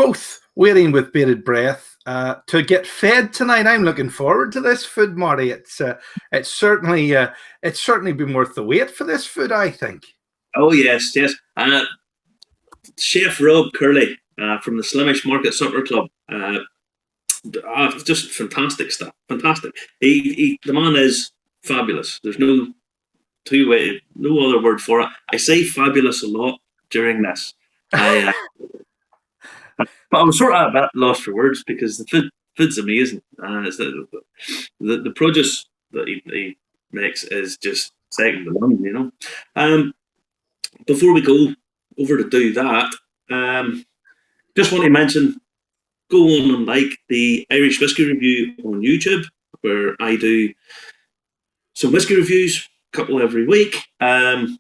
both waiting with bated breath to get fed tonight. I'm looking forward to this food, Marty. It's certainly been worth the wait for this food, I think. Oh yes, yes. Chef Rob Curley from the Slimish Market Supper Club. Just fantastic stuff. Fantastic. The man is fabulous. There's no other word for it. I say fabulous a lot during this. But I'm sort of a bit lost for words because the food's amazing. It's the produce that he makes is just second to none, you know. Before we go over to do that, just want to mention, go on and like the Irish Whiskey Review on YouTube, where I do some whiskey reviews, a couple every week. And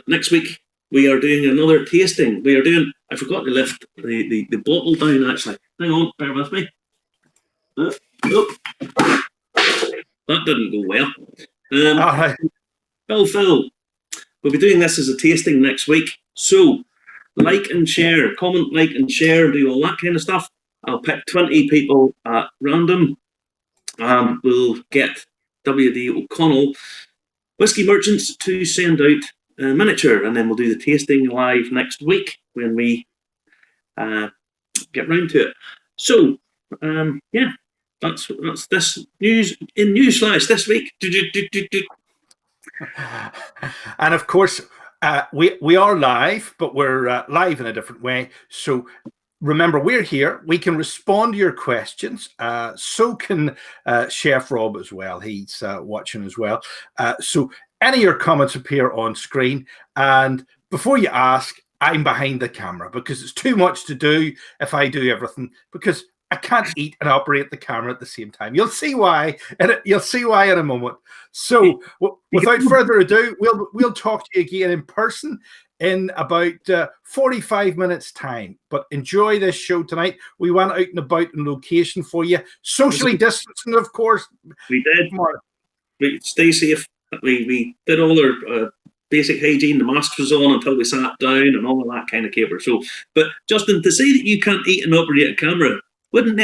next week we are doing another tasting. I forgot to lift the bottle down actually. Hang on, bear with me. That didn't go well. All right. Phil, we'll be doing this as a tasting next week. So like and share, comment, like and share, do all that kind of stuff. I'll pick 20 people at random and we'll get W.D. O'Connell Whiskey Merchants to send out a miniature, and then we'll do the tasting live next week when we get round to it. So, yeah, that's this news in Newsflash this week. And of course, we are live, but we're live in a different way. So remember, we're here. We can respond to your questions. So can Chef Rob as well. He's watching as well. So any of your comments appear on screen. And before you ask, I'm behind the camera because it's too much to do if I do everything, because I can't eat and operate the camera at the same time. You'll see why, and you'll see why in a moment. So without further ado, we'll talk to you again in person in about 45 minutes time. But enjoy this show tonight. We went out and about in location for you, socially distancing, of course. We did. We stay safe. We did all our basic hygiene. The mask was on until we sat down and all of that kind of caper. So, but Justin, to say that you can't eat and operate a camera wouldn't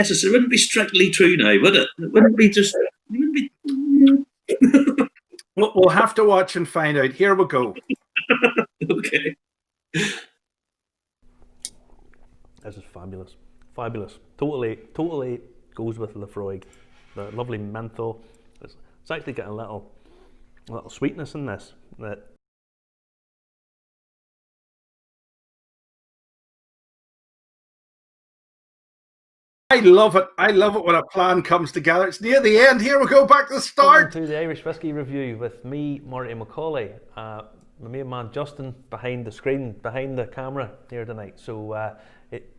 be strictly true now, would it? It wouldn't be just. We'll have to watch and find out. Here we go. Okay. This is fabulous. Fabulous. Totally goes with Lefroy. The lovely menthol. It's actually got a little sweetness in this that. I love it. I love it when a plan comes together. It's near the end. Here we go, back to the start. Welcome to the Irish Whiskey Review with me, Marty Macaulay. My main man Justin behind the screen, behind the camera here tonight. So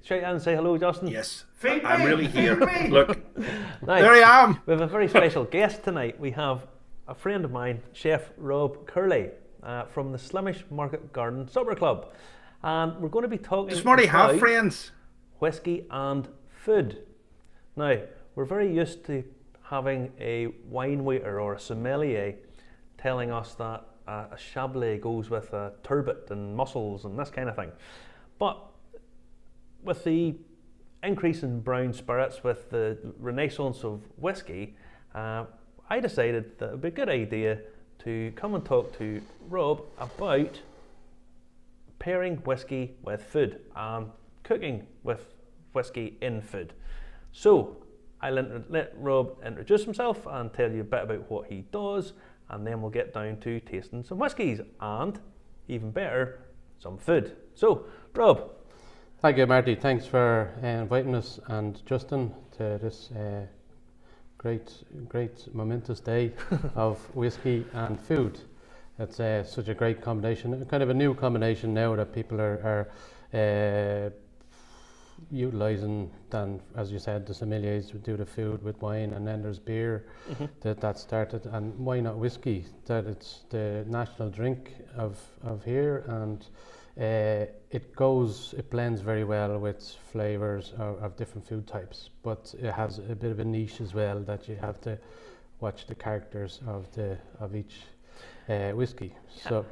shout out and say hello, Justin. Yes, I'm really here. Look, now, there I am. We have a very special guest tonight. We have a friend of mine, Chef Rob Curley, from the Slimish Market Garden Supper Club. And we're going to be talking Does Marty have friends? Whiskey and food. Now, we're very used to having a wine waiter or a sommelier telling us that a Chablis goes with a turbot and mussels and this kind of thing. But with the increase in brown spirits, with the renaissance of whiskey, I decided that it would be a good idea to come and talk to Rob about pairing whiskey with food and cooking with whiskey in food. So I'll let Rob introduce himself and tell you a bit about what he does, and then we'll get down to tasting some whiskies and, even better, some food. So, Rob. Thank you, Marty. Thanks for inviting us and Justin to this great momentous day of whiskey and food. It's such a great combination, kind of a new combination now that people are utilising. Then, as you said, the sommeliers would do the food with wine, and then there's beer that started, and why not whiskey? That it's the national drink of here, and it blends very well with flavours of different food types, but it has a bit of a niche as well that you have to watch the characters of each whiskey. So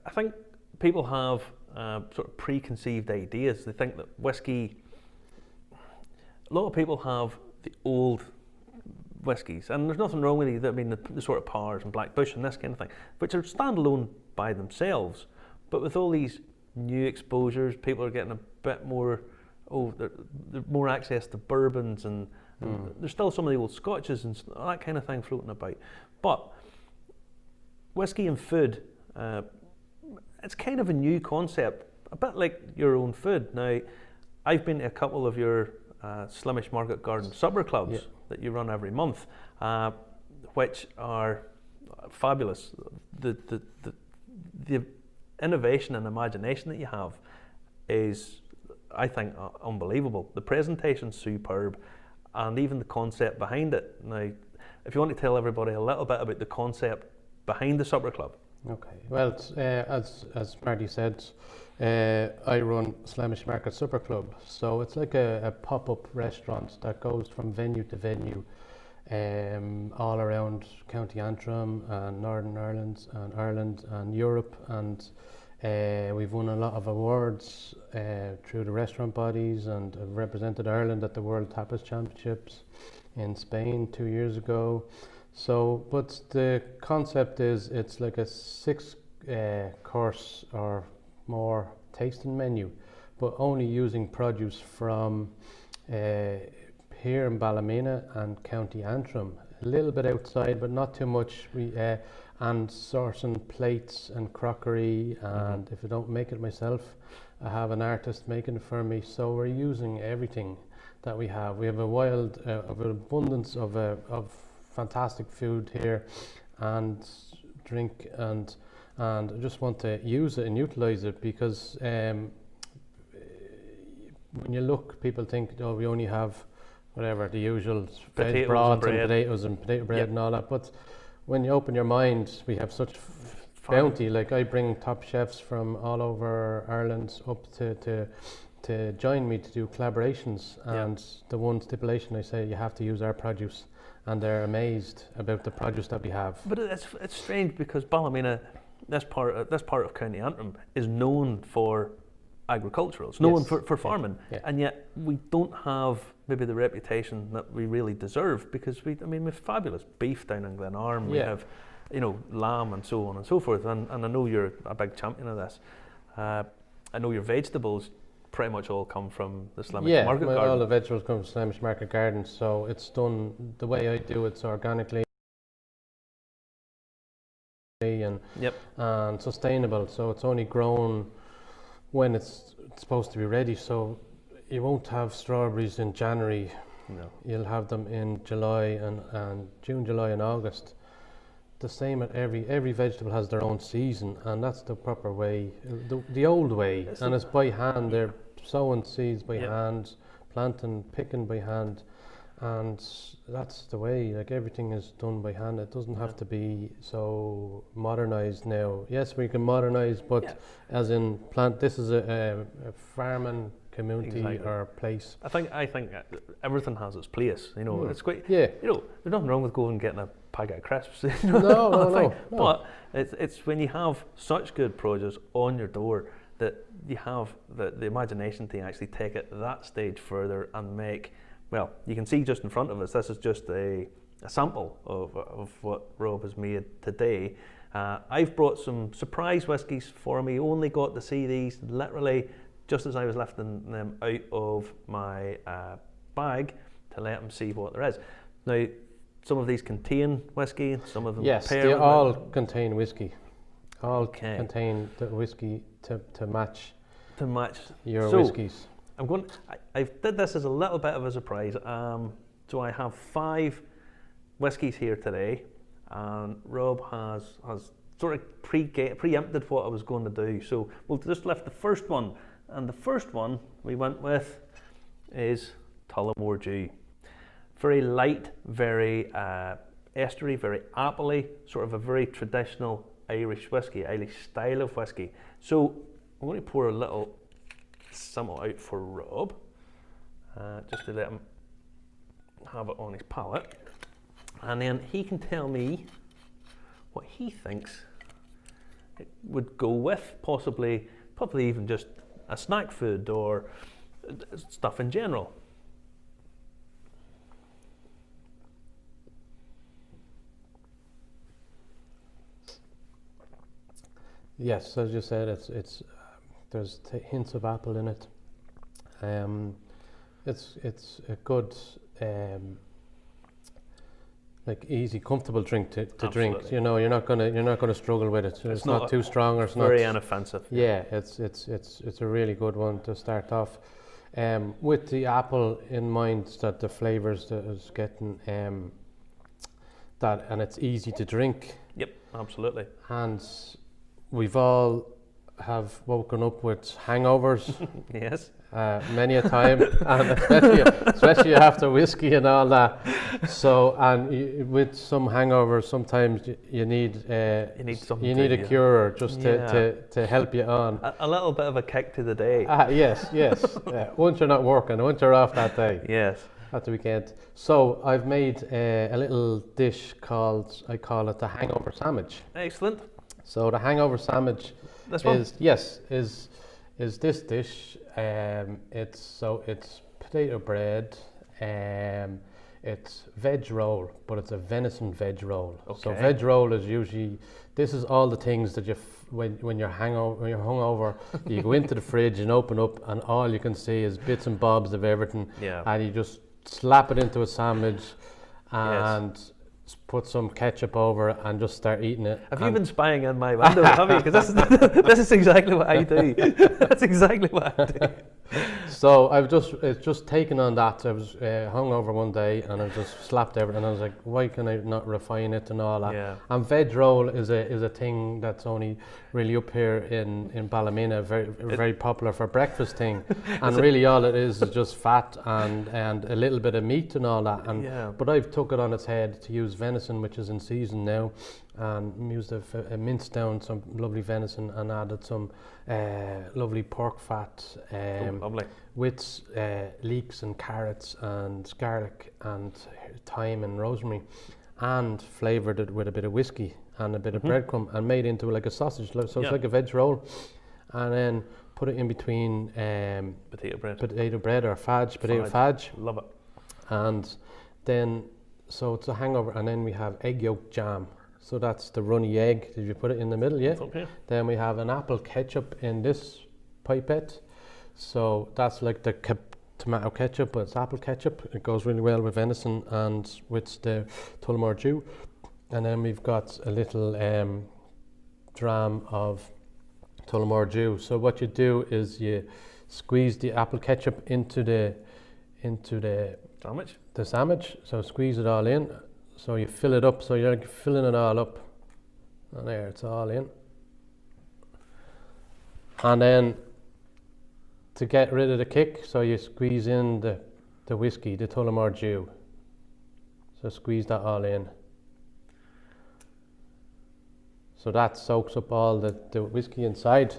I think people have sort of preconceived ideas. They think that whiskey. A lot of people have the old whiskies, and there's nothing wrong with these. I mean, the sort of Powers and Black Bush and this kind of thing, which are standalone by themselves. But with all these new exposures, people are getting a bit more. They're more access to bourbons, and there's still some of the old scotches and that kind of thing floating about. But whiskey and food, it's kind of a new concept, a bit like your own food. Now, I've been to a couple of your Slimish Market Garden supper clubs that you run every month, which are fabulous. The innovation and imagination that you have is, I think, unbelievable. The presentation's superb, and even the concept behind it. Now, if you want to tell everybody a little bit about the concept behind the supper club. Okay. Well, as Marty said, I run Slimish Market Supper Club, so it's like a pop-up restaurant that goes from venue to venue, all around County Antrim and Northern Ireland and Europe, and we've won a lot of awards through the restaurant bodies, and I've represented Ireland at the World Tapas Championships in Spain 2 years ago. So, but the concept is it's like a 6 course or more tasting menu, but only using produce from here in Ballymena and County Antrim. A little bit outside, but not too much. And sourcing plates and crockery, and if I don't make it myself, I have an artist making it for me. So we're using everything that we have. We have a wild of an abundance of fantastic food here and drink, and I just want to use it and utilize it, because when you look, people think, oh, we only have whatever the usual veg broth and potatoes and potato bread and all that, but when you open your mind, we have such bounty. Like, I bring top chefs from all over Ireland up to join me to do collaborations, and the one stipulation I say, you have to use our produce, and they're amazed about the produce that we have. But it's strange, because Ballymena, this part of County Antrim, is known for agricultural. It's known for farming, and yet we don't have maybe the reputation that we really deserve, because we've fabulous beef down in Glenarm. We have, lamb and so on and so forth. And I know you're a big champion of this. I know your vegetables pretty much all come from the Slimish Market Garden. All the vegetables come from Slimish Market Garden. So it's done the way I do it, organically and sustainable. So it's only grown when it's supposed to be ready. So you won't have strawberries in January. No. You'll have them in July and June, July and August. The same at every vegetable has their own season, and that's the proper way, the old way. And it's by hand. They're sowing seeds by hand, planting, picking by hand, and that's the way. Like, everything is done by hand. It doesn't have to be so modernized now. Yes, we can modernize, but as in plant. This is a farming community or place. I think everything has its place. It's quite. Yeah. There's nothing wrong with going and getting a packet of crisps. No. But it's when you have such good produce on your door that you have the imagination to actually take it that stage further and make. Well, you can see just in front of us. This is just a sample of what Rob has made today. I've brought some surprise whiskies for me. Only got to see these literally just as I was lifting them out of my bag to let them see what there is. Now, some of these contain whiskey, some of them they all contain whiskey. All contain the whiskey to match your whiskies. I did this as a little bit of a surprise. So I have 5 whiskies here today, and Rob has sort of preempted what I was going to do. So we'll just lift the first one. And the first one we went with is Tullamore Dew. Very light, very estery, very appley, sort of a very traditional Irish whiskey, Irish style of whiskey. So I'm going to pour a little sample out for Rob, just to let him have it on his palate. And then he can tell me what he thinks it would go with, possibly probably even just a snack food or stuff in general. Yes, as you said, it's there's hints of apple in it. It's a good like easy, comfortable drink to drink. Absolutely. You know, you're not gonna struggle with it. It's not too strong, or it's not Very inoffensive. Yeah, it's a really good one to start off. With the apple in mind, that the flavors that it's getting, that, and it's easy to drink. Yep, absolutely. And we've all have woken up with hangovers. Yes. Many a time, and especially after whiskey and all that. So, and with some hangovers, sometimes you need something. You need a cure just to help you on. A little bit of a kick to the day. Yes. Once you're not working, once you're off that day. Yes. At the weekend. So I've made a little dish I call it the hangover sandwich. Excellent. So the hangover sandwich This one? is this dish. It's potato bread. It's veg roll, but it's a venison veg roll. Okay. So veg roll is usually, this is all the things that when you're hungover, you go into the fridge and open up, and all you can see is bits and bobs of everything. Yeah. And you just slap it into a sandwich and put some ketchup over it and just start eating it. Have you been spying in my window, have you? Because this is exactly what I do. That's exactly what I do. So it's just taken on that. I was hungover one day and I just slapped everything. I was like, why can I not refine it and all that? Yeah. And veg roll is a thing that's only really up here in Ballymena, very popular for breakfast thing. And really all it is just fat and a little bit of meat and all that. And but I've took it on its head to use venison, which is in season now, and used a minced down some lovely venison and added some lovely pork fat lovely. with leeks and carrots and garlic and thyme and rosemary, and flavoured it with a bit of whiskey and a bit of breadcrumb and made into like a sausage. So it's like a veg roll, and then put it in between potato bread or potato fudge. Love it. And then, so it's a hangover, and then we have egg yolk jam. So that's the runny egg. Did you put it in the middle? Yeah. Okay. Then we have an apple ketchup in this pipette. So that's like the tomato ketchup, but it's apple ketchup. It goes really well with venison and with the Tullamore Dew. And then we've got a little dram of Tullamore Dew. So what you do is you squeeze the apple ketchup into the sandwich. So squeeze it all in. So you fill it up, so you're like filling it all up. And there, it's all in. And then to get rid of the kick, so you squeeze in the whiskey, the Tullamore Dew. So squeeze that all in. So that soaks up all the whiskey inside,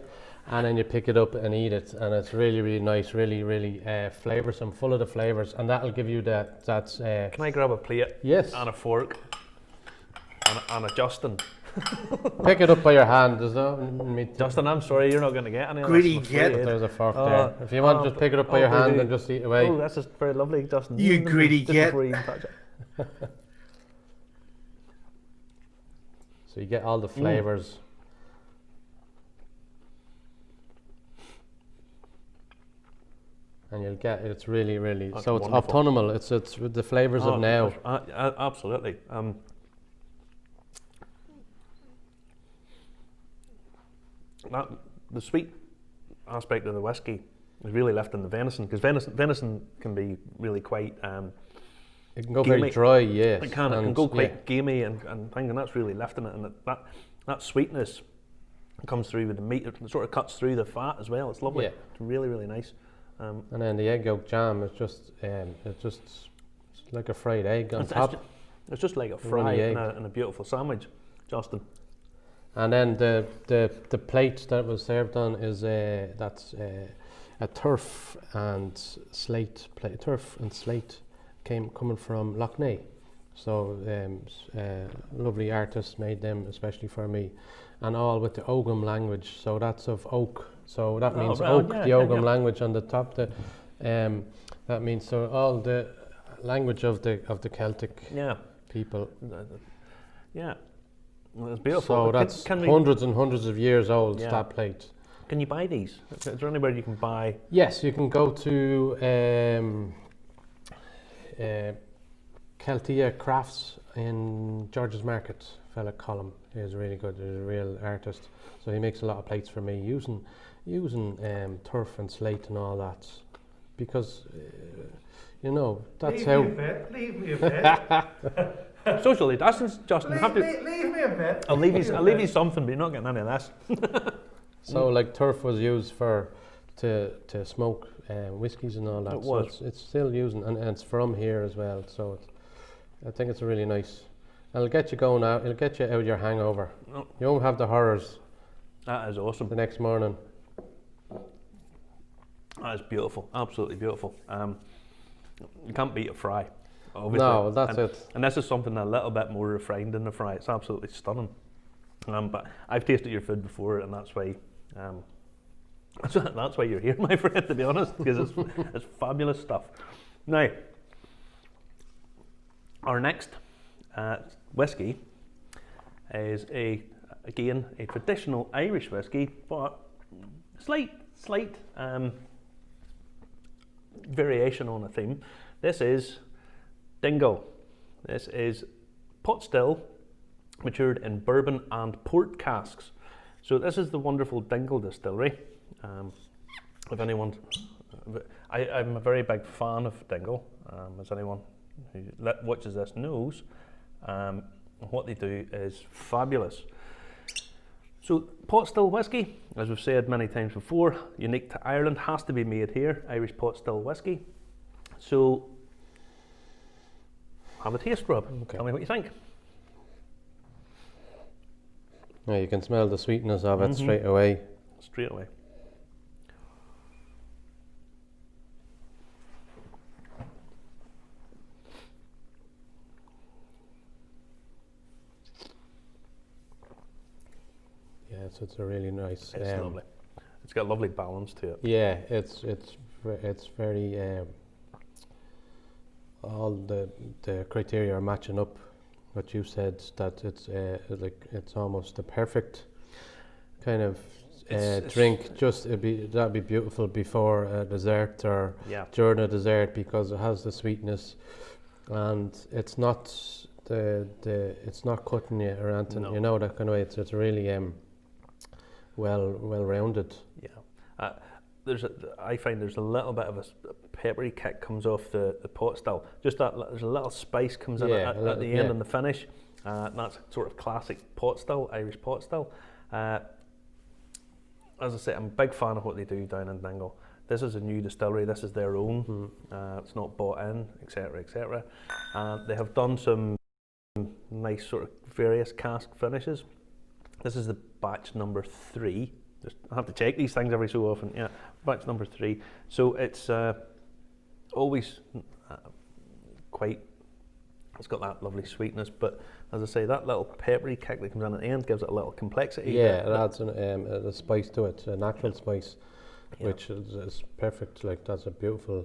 and then you pick it up and eat it, and it's really, really nice, really, really flavoursome, full of the flavours, and that'll give you that. Can I grab a plate? Yes. And a fork and a Justin? Pick it up by your hand. There's no meat. Justin, I'm sorry, you're not going to get any. Greedy git. There's a fork there. If you want, just pick it up by your hand and just eat away. Oh, that's just very lovely, Justin. You greedy git. Before you even touch it. So you get all the flavours. And you'll get it's really, really. That's so it's wonderful. autumnal. It's with the flavours of now. Absolutely. The sweet aspect of the whiskey is really lifting the venison, because venison can be really quite. It can go gamey. very dry, yes. It can go quite gamey and thing, and that's really lifting it. And that sweetness comes through with the meat. It sort of cuts through the fat as well. It's lovely. Yeah. It's really, really nice. And then the egg yolk jam is just it's like a fried egg on top. It's just like a fry in a beautiful sandwich, Justin. And then the plate that was served on is that's a turf and slate plate. Turf and slate coming from Loughney. So lovely artists made them especially for me, and all with the Ogham language. So that's of oak So that means right, oak, yeah, the yeah, Ogham yeah. language on the top. That means so all the language of the Celtic Yeah, people. yeah. Well, it's beautiful. So that's hundreds and hundreds of years old. Yeah. That plate. Can you buy these? Is there anywhere you can buy? Yes, you can go to Celtia Crafts in George's Market. Fella Colum is really good. He's a real artist, so he makes a lot of plates for me using turf and slate and all that, because you know that's Leave how. me a bit. Leave me a bit. Socially distance, Justin. leave me a bit. I'll leave you something, but you're not getting any of this. So like turf was used to smoke whiskies and all that. It was. So it's still using, and it's from here as well. So I think it's a really nice. It'll get you going out. It'll get you out of your hangover. Oh. You won't have the horrors That is awesome. the next morning. That is beautiful. Absolutely beautiful. You can't beat a fry. Obviously. No, that's it. And this is something a little bit more refined than the fry. It's absolutely stunning. But I've tasted your food before, and that's why. That's why you're here, my friend. To be honest, because it's fabulous stuff. Now, our next whiskey is again a traditional Irish whiskey, but slight variation on a theme. This is Dingle. This is pot still, matured in bourbon and port casks. So this is the wonderful Dingle distillery. If anyone, I'm a very big fan of Dingle, as anyone who watches this knows. What they do is fabulous. So pot still whiskey, as we've said many times before, unique to Ireland, has to be made here, Irish pot still whiskey. So have a taste, Rob. Okay. Tell me what you think. Yeah, you can smell the sweetness of it straight away. Straight away. Yeah, it's a really nice. It's lovely. It's got a lovely balance to it. Yeah, it's very. All the criteria are matching up. What you said, that it's like it's almost the perfect kind of drink. Just that'd be beautiful before a dessert or during a dessert, because it has the sweetness, and it's not it's not cutting you or anything. No. You know, that kind of way. It's really well rounded. Yeah. I find there's a little bit of a peppery kick comes off the pot still. Just that there's a little spice comes in at the end and the finish. That's sort of classic pot still, Irish pot still. As I say, I'm a big fan of what they do down in Dingle. This is a new distillery. This is their own. It's not bought in, etc., etc. They have done some nice sort of various cask finishes. This is the batch number 3. I have to check these things every so often. Yeah, batch number 3. So it's always quite. It's got that lovely sweetness, but as I say, that little peppery kick that comes in at the end gives it a little complexity. Yeah, it adds a spice to it, a natural spice, which is perfect. Like, that's a beautiful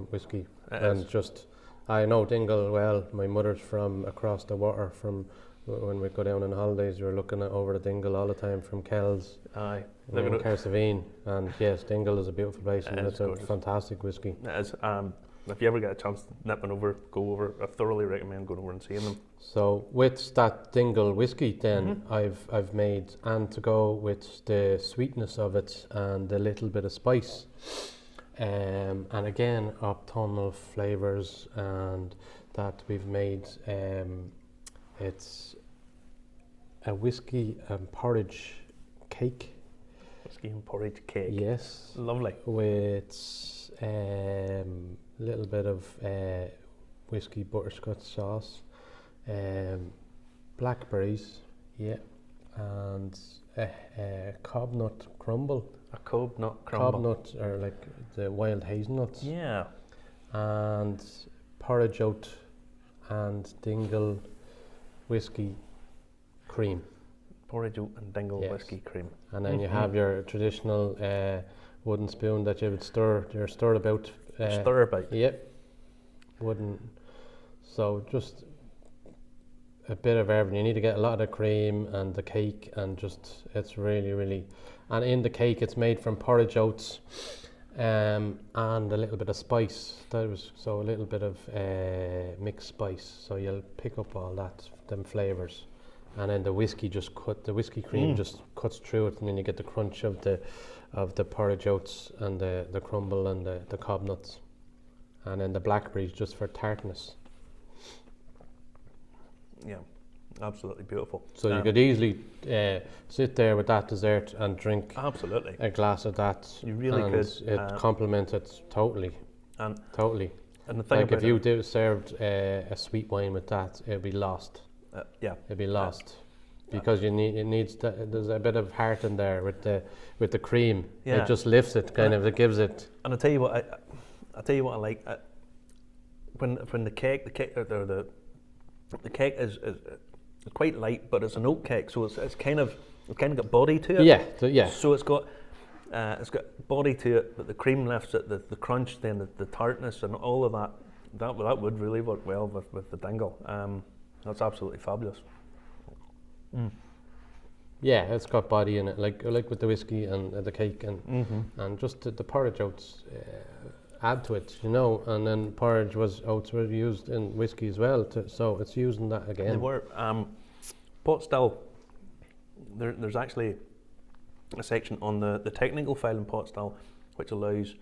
whiskey. And just, I know Dingle well. My mother's from across the water from. When we go down on holidays, we're looking at over the Dingle all the time from Kells, Carsavine, and yes, Dingle is a beautiful place, and it's a fantastic whiskey. It is. If you ever get a chance nipping over, go over. I thoroughly recommend going over and seeing them. So with that Dingle whiskey, then I've made, and to go with the sweetness of it and a little bit of spice, and again autumnal flavors, and that we've made. It's a whiskey and porridge cake. Whiskey and porridge cake. Yes. Lovely. With a little bit of whiskey butterscotch sauce, blackberries, and a cob nut crumble. A cob nut crumble. Cob nut are like the wild hazelnuts. Yeah. And porridge oat and Dingle whiskey cream. Porridge oat and dingle Yes. whiskey cream. And then you have your traditional wooden spoon that you would stir about. Stir about. Yep. Wooden. So just a bit of everything. You need to get a lot of the cream and the cake, and just it's really, really. And in the cake, it's made from porridge oats, and a little bit of spice. So a little bit of mixed spice. So you'll pick up all them flavors, and then the whiskey cream just cuts through it, and then you get the crunch of the porridge oats and the crumble and the cob nuts, and then the blackberries just for tartness. Yeah, absolutely beautiful. So you could easily sit there with that dessert and drink Absolutely. a glass of that. You really and could. It complements it totally. And Totally. and the thing Like about if you served a sweet wine with that, it'd be lost. yeah, It'd be lost because there's a bit of heart in there with the cream. Yeah. It just lifts it, it gives it. and I tell you what, I like when the cake is quite light, but it's an oat cake, so it's kind of got body to it. Yeah. So it's got body to it, but the cream lifts it, the crunch, then the tartness, and all of that. That would really work well with the dingle. That's absolutely fabulous. Yeah, it's got body in it, like with the whiskey and the cake, and just the porridge oats add to it, and then oats were used in whiskey as well, so it's using that again. They were. Pot still, there's actually a section on the technical file in pot still which allows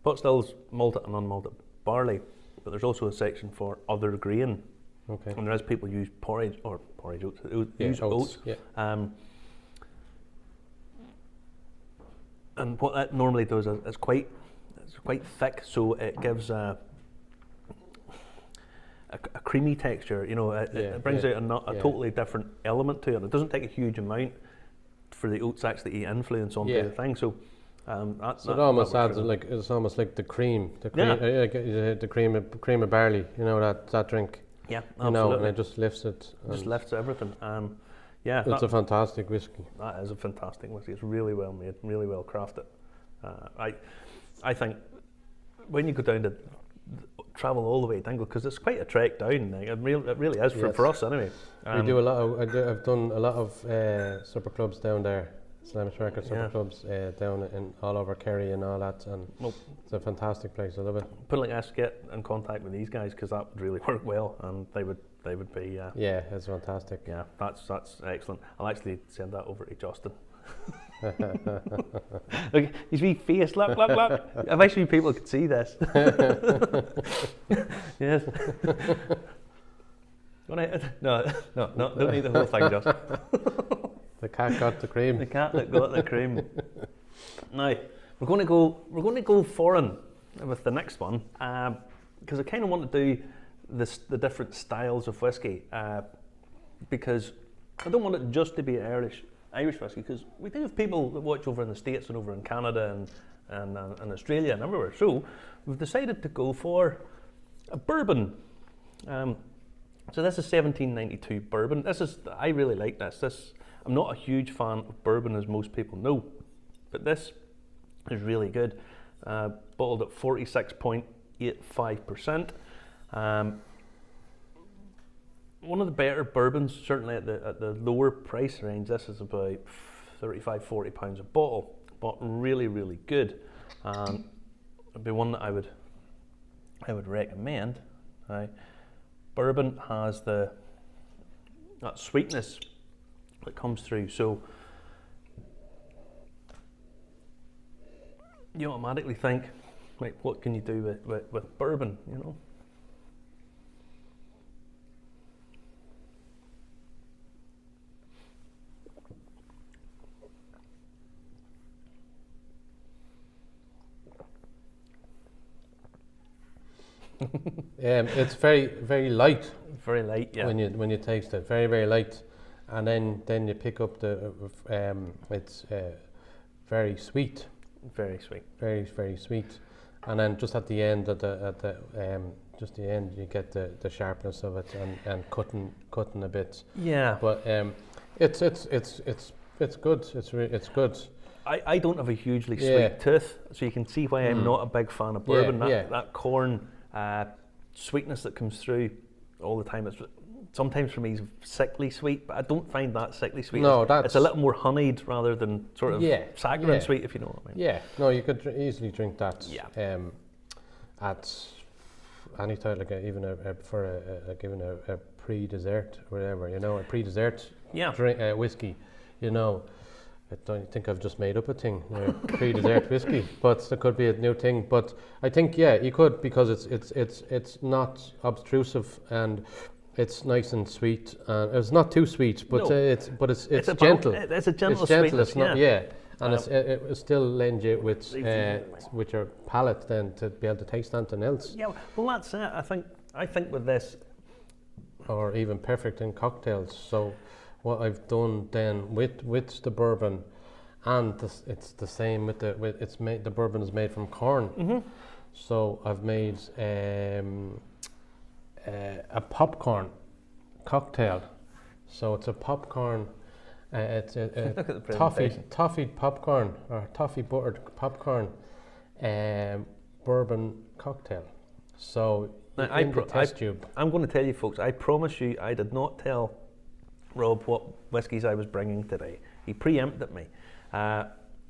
pot stills malted and unmalted barley, but there's also a section for other grain. Okay. And there is people use porridge oats. Use oats. oats. Yeah. And what that normally does is it's quite thick, so it gives a creamy texture. It brings out a totally different element to it. It doesn't take a huge amount for the oats actually to influence onto the thing. So it almost adds it's almost like the cream, the cream of barley. That drink. Yeah, absolutely. And it just lifts it. Just lifts everything. It's a fantastic whiskey. That is a fantastic whiskey. It's really well made, really well crafted. I think when you go down to travel all the way to Dingle, because it's quite a trek down. It really is for us anyway. We do a lot of. I've done a lot of supper clubs down there, Slamish Record supper clubs down in all over Kerry and all that, and it's a fantastic place. I love it. Put like us get in contact with these guys because that would really work well, and they would be. Yeah, it's fantastic. Yeah, that's excellent. I'll actually send that over to Justin. Look, his wee face, look. I wish you people could see this. Yes. No, don't need the whole thing, Justin. The cat got the cream. The cat that got the cream. Now we're going to go foreign with the next one because I kind of want to do the different styles of whiskey because I don't want it just to be Irish whiskey, because we do have people that watch over in the States and over in Canada and Australia and everywhere. So we've decided to go for a bourbon. So this is 1792 bourbon. I really like this. I'm not a huge fan of bourbon, as most people know, but this is really good. Bottled at 46.85%. One of the better bourbons, certainly at the lower price range. This is about £35-40 a bottle, but really, really good. It'd be one that I would recommend. Bourbon has that sweetness that comes through, so you automatically think, like, what can you do with bourbon? It's very, very light. Very light, yeah. When you taste it, very, very light, and then you pick up it's very sweet. Very sweet. Very, very sweet, and then just at the end just the end, you get the sharpness of it and cutting a bit. Yeah. But It's good. It's good. I don't have a hugely Yeah. sweet tooth, so you can see why I'm not a big fan of bourbon. That corn sweetness that comes through all the time. It's sometimes for me is sickly sweet, but I don't find that sickly sweet. No, it's a little more honeyed rather than sort of saccharine sweet, if you know what I mean. Yeah, no, you could easily drink that. Yeah. At any time, like even given a pre-dessert, or whatever, you know, a pre-dessert drink whiskey, you know. I don't think I've just made up a thing, pre-dessert whiskey, but it could be a new thing. But I think you could, because it's not obtrusive and it's nice and sweet. And it's not too sweet, but it's gentle. It's a gentle sweetness. sweetness, It's not, and it still lends you with your palate then to be able to taste something else. Yeah, well that's it. I think with this, or even perfect in cocktails. So what I've done then with the bourbon, and it's the same with the bourbon is made from corn. Mm-hmm. So I've made a popcorn cocktail. So it's a popcorn. It's a toffee popcorn or toffee buttered popcorn bourbon cocktail. So now, in the test tube. I'm going to tell you folks, I promise you I did not tell Rob what whiskies I was bringing today. He preempted me.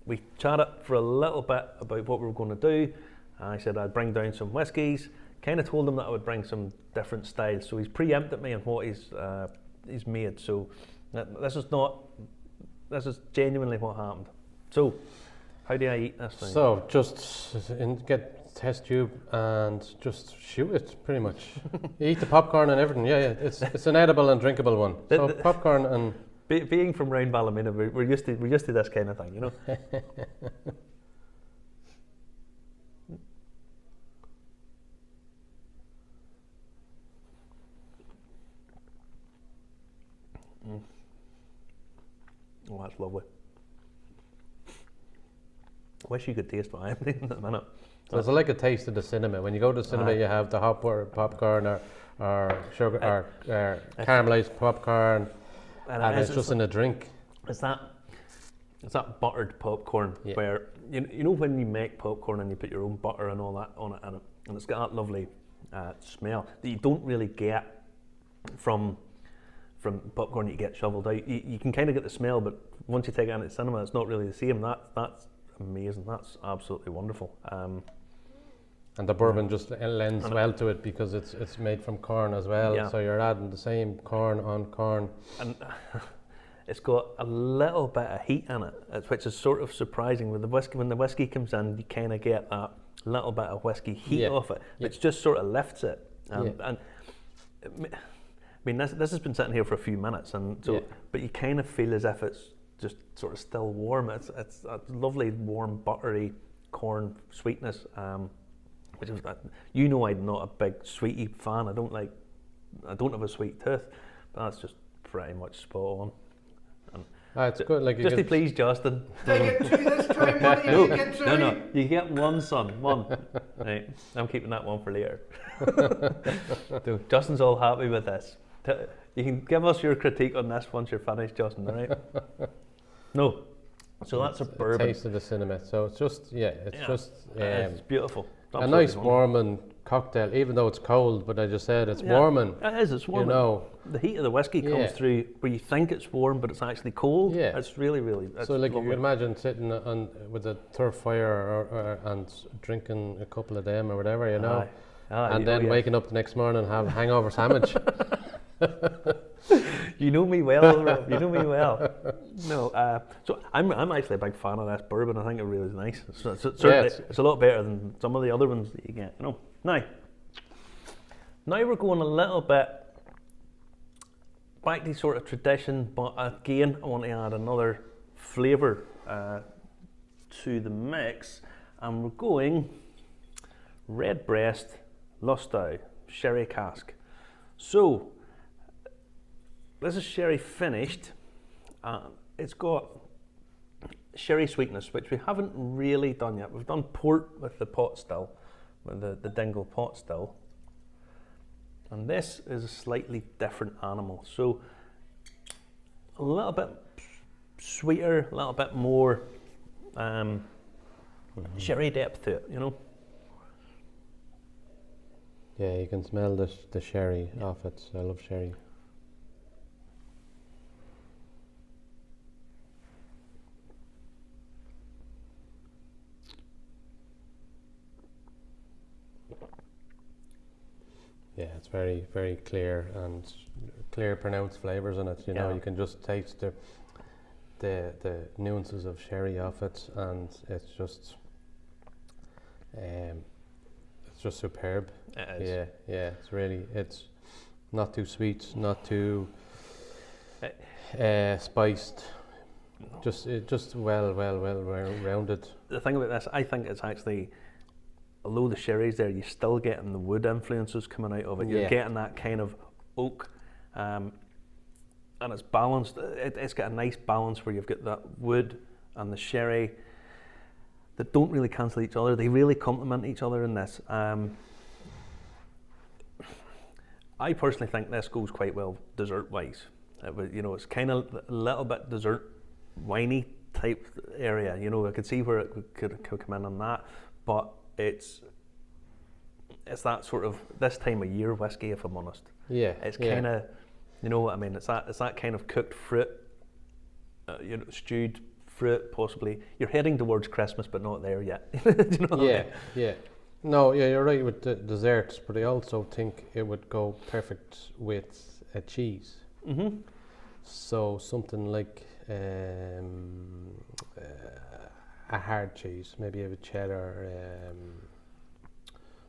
We chatted for a little bit about what we were going to do. I said I'd bring down some whiskies. Kind of told him that I would bring some different styles. So he's preempted me on what he's made. So this is genuinely what happened. So how do I eat this thing? So just get test tube and just shoot it, pretty much. You eat the popcorn and everything. Yeah. It's an edible and drinkable one. So popcorn and being from round Ballymena, we're used to this kind of thing, you know. Oh, that's lovely. I wish you could taste what I'm doing at the minute. So it's like a taste of the cinema. When you go to the cinema, you have the hot butter popcorn or sugar or caramelized popcorn, and it's just in a drink. It's that buttered popcorn where you know when you make popcorn and you put your own butter and all that on it, and it's got that lovely smell that you don't really get from popcorn you get shoveled out. You can kind of get the smell, but once you take it into the cinema, it's not really the same. That's amazing. That's absolutely wonderful. And the bourbon just lends well to it because it's made from corn as well. Yeah. So you're adding the same corn on corn. And it's got a little bit of heat in it, which is sort of surprising. With the whiskey, when the whiskey comes in, you kind of get that little bit of whiskey heat off it, which just sort of lifts it. And I mean, this has been sitting here for a few minutes, and so but you kind of feel as if it's just sort of still warm. It's a lovely, warm, buttery corn sweetness. Which is, I'm not a big sweetie fan. I don't have a sweet tooth, but that's just pretty much spot on. It's good. Like just to please Justin. Did I get two this time, buddy? No. You get one, son. One. Right. I'm keeping that one for later. So Justin's all happy with this. You can give us your critique on this once you're finished, Justin. All right? No. So that's a bourbon. Taste of the cinema. So it's just it's beautiful. A nice warming cocktail, even though it's cold. But I just said it's warming. It is. It's warming. You know, the heat of the whiskey comes through where you think it's warm, but it's actually cold. Yeah, it's really. So like lovely. You imagine sitting with a turf fire and drinking a couple of them or whatever, you know, and then waking up the next morning and have a hangover sandwich. You know me well, Rob. You know me well. No, so I'm actually a big fan of this bourbon. I think it really is nice. It's a lot better than some of the other ones that you get. You know. Now we're going a little bit back to sort of tradition, but again, I want to add another flavour to the mix, and we're going Redbreast Lustau sherry cask. So this is sherry finished. It's got sherry sweetness, which we haven't really done yet. We've done port with the pot still, with the Dingle pot still. And this is a slightly different animal. So a little bit sweeter, a little bit more sherry depth to it, you know. Yeah, you can smell the sherry off it. I love sherry. Yeah, it's very, very clear and clear, pronounced flavors in it. You know, you can just taste the nuances of sherry off it, and it's just superb. It is. Yeah. It's not too sweet, not too spiced. No. Just well rounded. The thing about this, I think it's actually, although the sherry's there, you're still getting the wood influences coming out of it. You're getting that kind of oak, and it's balanced. It's got a nice balance where you've got that wood and the sherry that don't really cancel each other. They really complement each other in this. I personally think this goes quite well dessert-wise. It's kind of a little bit dessert winey type area. You know, I could see where it could come in on that, but it's that sort of this time of year whiskey, if I'm honest. Yeah. It's kind of, you know what I mean. It's that kind of cooked fruit, stewed fruit, possibly. You're heading towards Christmas, but not there yet. You know Yeah. No, yeah, you're right with the desserts, but I also think it would go perfect with a cheese. Mm-hmm. So something like a hard cheese, maybe a cheddar.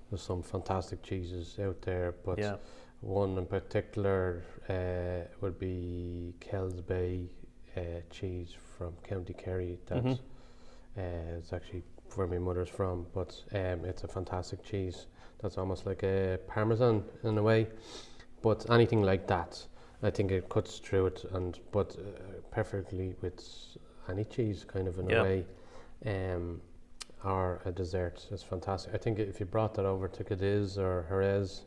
There's some fantastic cheeses out there, but one in particular would be Kells Bay cheese from County Kerry. That's it's actually where my mother's from, but it's a fantastic cheese. That's almost like a parmesan in a way, but anything like that, I think it cuts through it, but perfectly with any cheese, kind of in a way, or a dessert. It's fantastic. I think if you brought that over to Cadiz or Jerez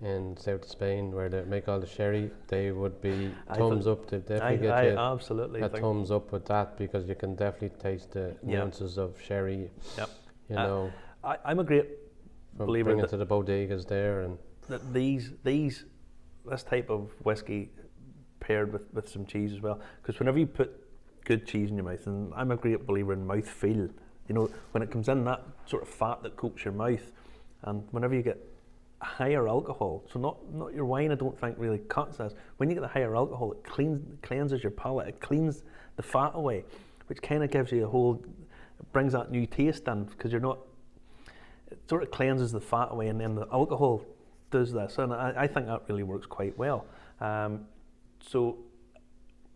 in South Spain, where they make all the sherry, they would be thumbs up. They'd definitely get you absolutely a thumbs up with that, because you can definitely taste the nuances of sherry. Yep. You know, I'm a great believer bringing to the bodegas there, and that this type of whiskey paired with some cheese as well, because whenever you put good cheese in your mouth, and I'm a great believer in mouth feel, you know, when it comes in, that sort of fat that coats your mouth, and whenever you get higher alcohol, so not your wine, I don't think really cuts this. When you get the higher alcohol, it cleanses your palate, it cleans the fat away, which kind of gives you it brings that new taste in, because it sort of cleanses the fat away, and then the alcohol does this, and I think that really works quite well. So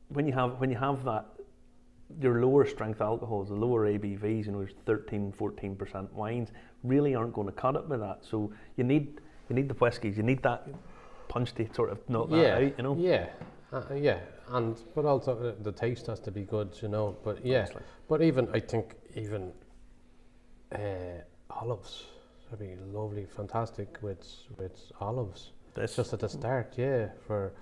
when you have that, your lower strength alcohols, the lower ABVs, you know, there's 13-14% wines, really aren't going to cut it with that. So you need the whiskies, you need that punch to sort of knock that out, you know. And but also the taste has to be good, you know. But Honestly. but even I think olives would be lovely, fantastic with olives. Just at the start, for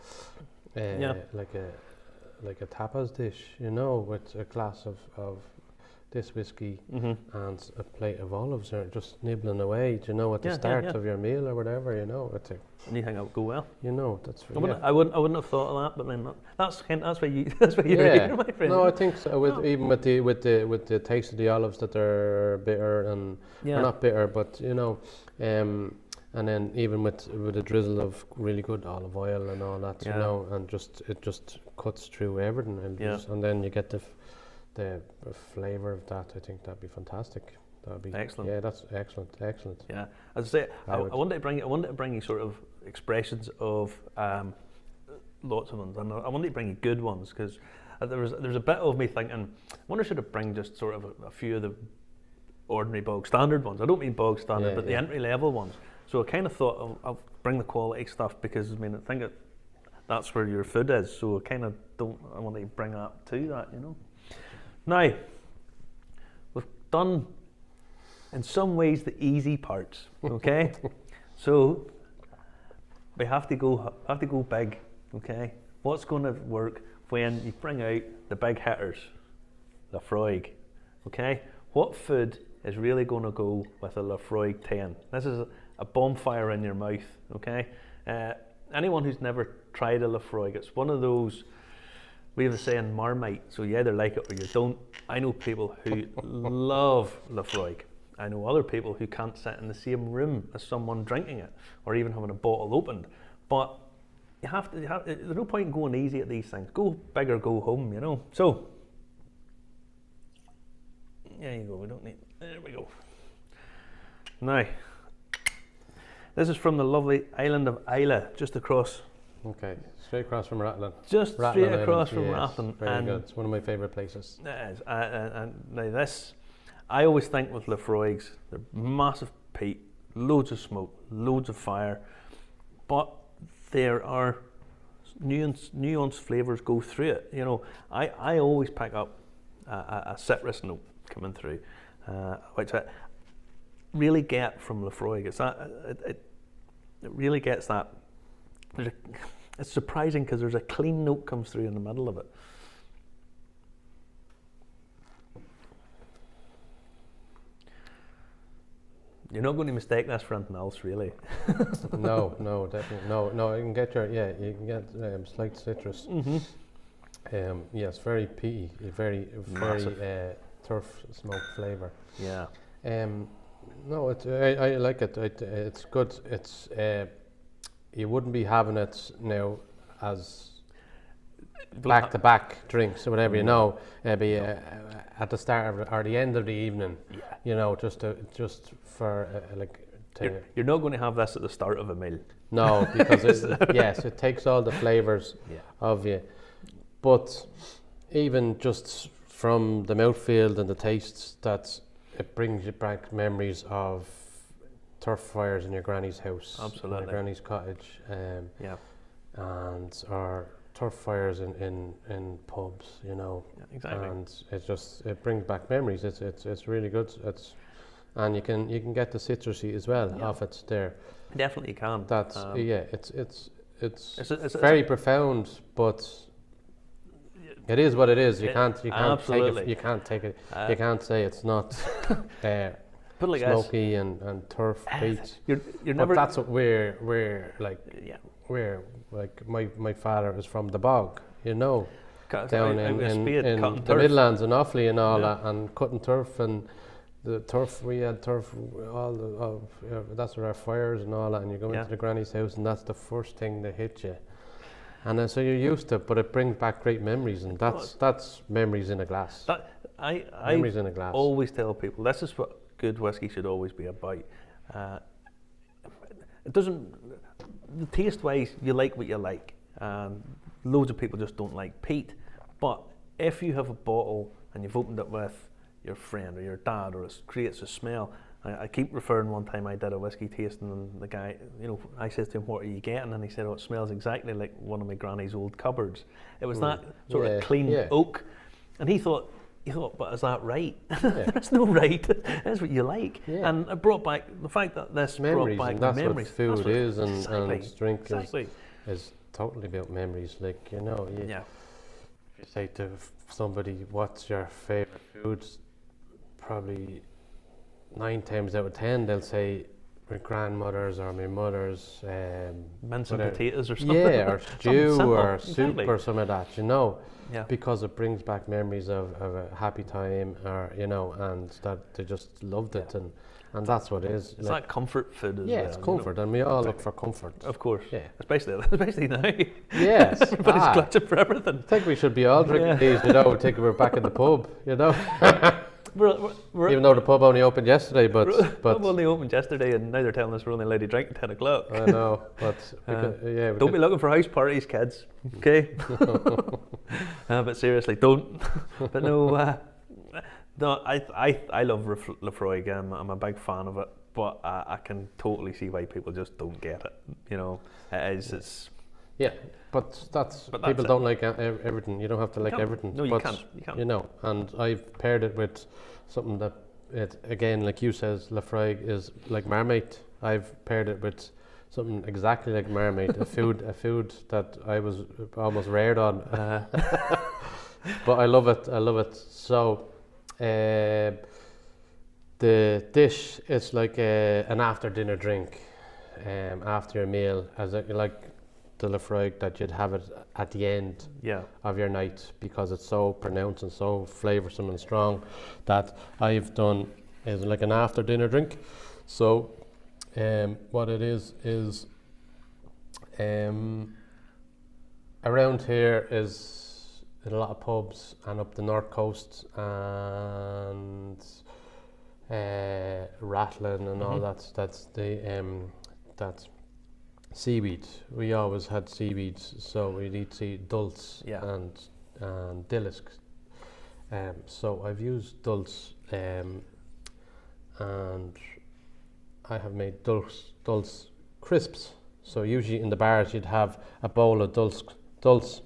like a tapas dish, you know, with a glass of this whiskey and a plate of olives, or just nibbling away, you know, at the start of your meal or whatever, you know. And you think that would go well? You know, that's. I wouldn't have thought of that, but then that's what you're here, my friend. No, I think so. Even with the taste of the olives, that they're bitter and they're not bitter, but you know, and then even with a drizzle of really good olive oil and all that, you know, and it just cuts through everything, and then you get the flavour of that. I think that'd be fantastic. That'd be excellent. Yeah, that's excellent. Yeah, as I say, I wanted to bring you sort of expressions of lots of ones, and I wanted to bring you good ones, because there's a bit of me thinking, I wonder should I bring just sort of a few of the ordinary bog standard ones. I don't mean bog standard, but the entry level ones. So I kind of thought I'll bring the quality stuff, because I mean I think that's where your food is. So I want to bring that to that, you know. Now we've done in some ways the easy parts, okay? So we have to go big, okay? What's going to work? when you bring out the big hitters, Lafroig. Okay, what food is really going to go with a Lafroig 10? This is a bonfire in your mouth. Okay, anyone who's never tried a Lafroig, it's one of those. We have a saying Marmite, so you either like it or you don't. I know people who love Lafroig. I know other people who can't sit in the same room as someone drinking it, or even having a bottle opened. But there's no point in going easy at these things. Go big or go home, you know. So, there you go. There we go. Now, this is from the lovely island of Islay, just across. Okay, straight across from Rathlin. Just Rathlin straight across from yes, Rathlin. Very good. It's one of my favourite places. It is. And now this, I always think with Lafroigs, they're massive peat, loads of smoke, loads of fire, but there are nuanced flavours go through it. You know, I always pick up a citrus note coming through, which I really get from Lafroig. It's that it really gets that. It's surprising because there's a clean note comes through in the middle of it. You're not going to mistake this for anything else, really. No, definitely no. You can get you can get slight citrus. Mm-hmm. Yes, very peaty, very turf smoke flavour. Yeah. No, I like it. It's good. It's you wouldn't be having it now as back-to-back drinks or whatever, you know, maybe at the start of or the end of the evening, you know, just for You're not going to have this at the start of a meal. No, because it takes all the flavours of you. But even just from the mouthfeel and the tastes, it brings you back memories of turf fires in your granny's house, absolutely, your granny's cottage, and or turf fires in pubs, you know. Yeah, exactly. And it brings back memories. It's really good. And you can get the citrusy as well off it there. Definitely can. That's it's very profound, but it is what it is. You can't take it. You can't take it. You can't say it's not like smoky and turf peat. You're never. But that's what we're like. Yeah. We're like my father is from the bog, you know, down in the Midlands and Offaly and all that, and cutting turf and the turf. We had turf. That's where our fires and all that. And you go into the granny's house, and that's the first thing that hit you. And so you're used to it, but it brings back great memories, and that's memories in a glass. Memories in a glass. Always tell people this is what good whiskey should always be about. It doesn't. The taste wise, you like what you like. Loads of people just don't like peat, but if you have a bottle and you've opened it with your friend or your dad, or it creates a smell. I keep referring, one time I did a whiskey tasting and the guy, you know, I said to him, "What are you getting?" And he said, "Oh, it smells exactly like one of my granny's old cupboards." It was that sort of clean oak. And he thought, but is that right? There's no right. That's what you like. Yeah. And it brought back the fact that this memories, brought back and that's memories. What food is, and drink exactly. is totally about memories. Like, you know, if you say to somebody, "What's your favourite food?" Probably 9 times out of 10 they'll say my grandmother's or my mother's mince and potatoes or something. Yeah, or stew or soup exactly. or some of that, you know. Yeah. Because it brings back memories of a happy time, or you know, and that they just loved it, and that's what it is. It's like comfort food as well. Yeah, it's comfort, and we all look for comfort. Of course. Yeah. Especially now. Yes. Everybody's clutching for everything. I think we should be all drinking these, you know, thinking we're back in the pub, you know. We're even though the pub only opened yesterday, but pub only opened yesterday, and now they're telling us we're only allowed to drink at 10 o'clock. I know, but don't be looking for house parties, kids. Okay. But seriously, don't. But no, I love Lafroig. I'm a big fan of it, but I can totally see why people just don't get it. You know, it's. Yeah, but people don't like everything. You don't have to like everything. No, you can't. You know, and I've paired it with something that, again, like you says, Lafroig is like Marmite. I've paired it with something exactly like Marmite, a food that I was almost reared on. But I love it. So the dish is like an after dinner drink, after your meal, like the Lafroig, that you'd have it at the end of your night, because it's so pronounced and so flavoursome and strong, that I've done is like an after dinner drink. So what it is around here is a lot of pubs, and up the north coast, and Rathlin and all that's seaweed. We always had seaweeds, so we'd eat dulse and dillisk. So I've used dulse, and I have made dulse crisps. So usually in the bars you'd have a bowl of dulse,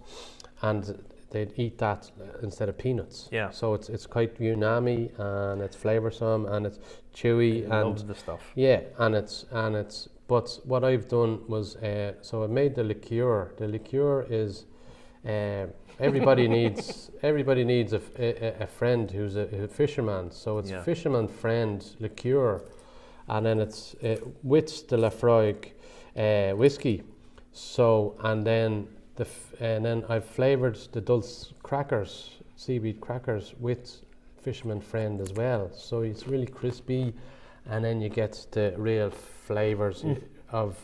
and they'd eat that instead of peanuts. Yeah. So it's quite umami, and it's flavoursome, and it's chewy, I and love the stuff. yeah, and it's. But what I've done was, so I made the liqueur. The liqueur is, everybody needs a friend who's a fisherman. So it's fisherman friend liqueur, and then it's with the Lafroig whiskey. So and then I've flavoured the dulse crackers, seaweed crackers, with fisherman friend as well. So it's really crispy, and then you get the real flavours of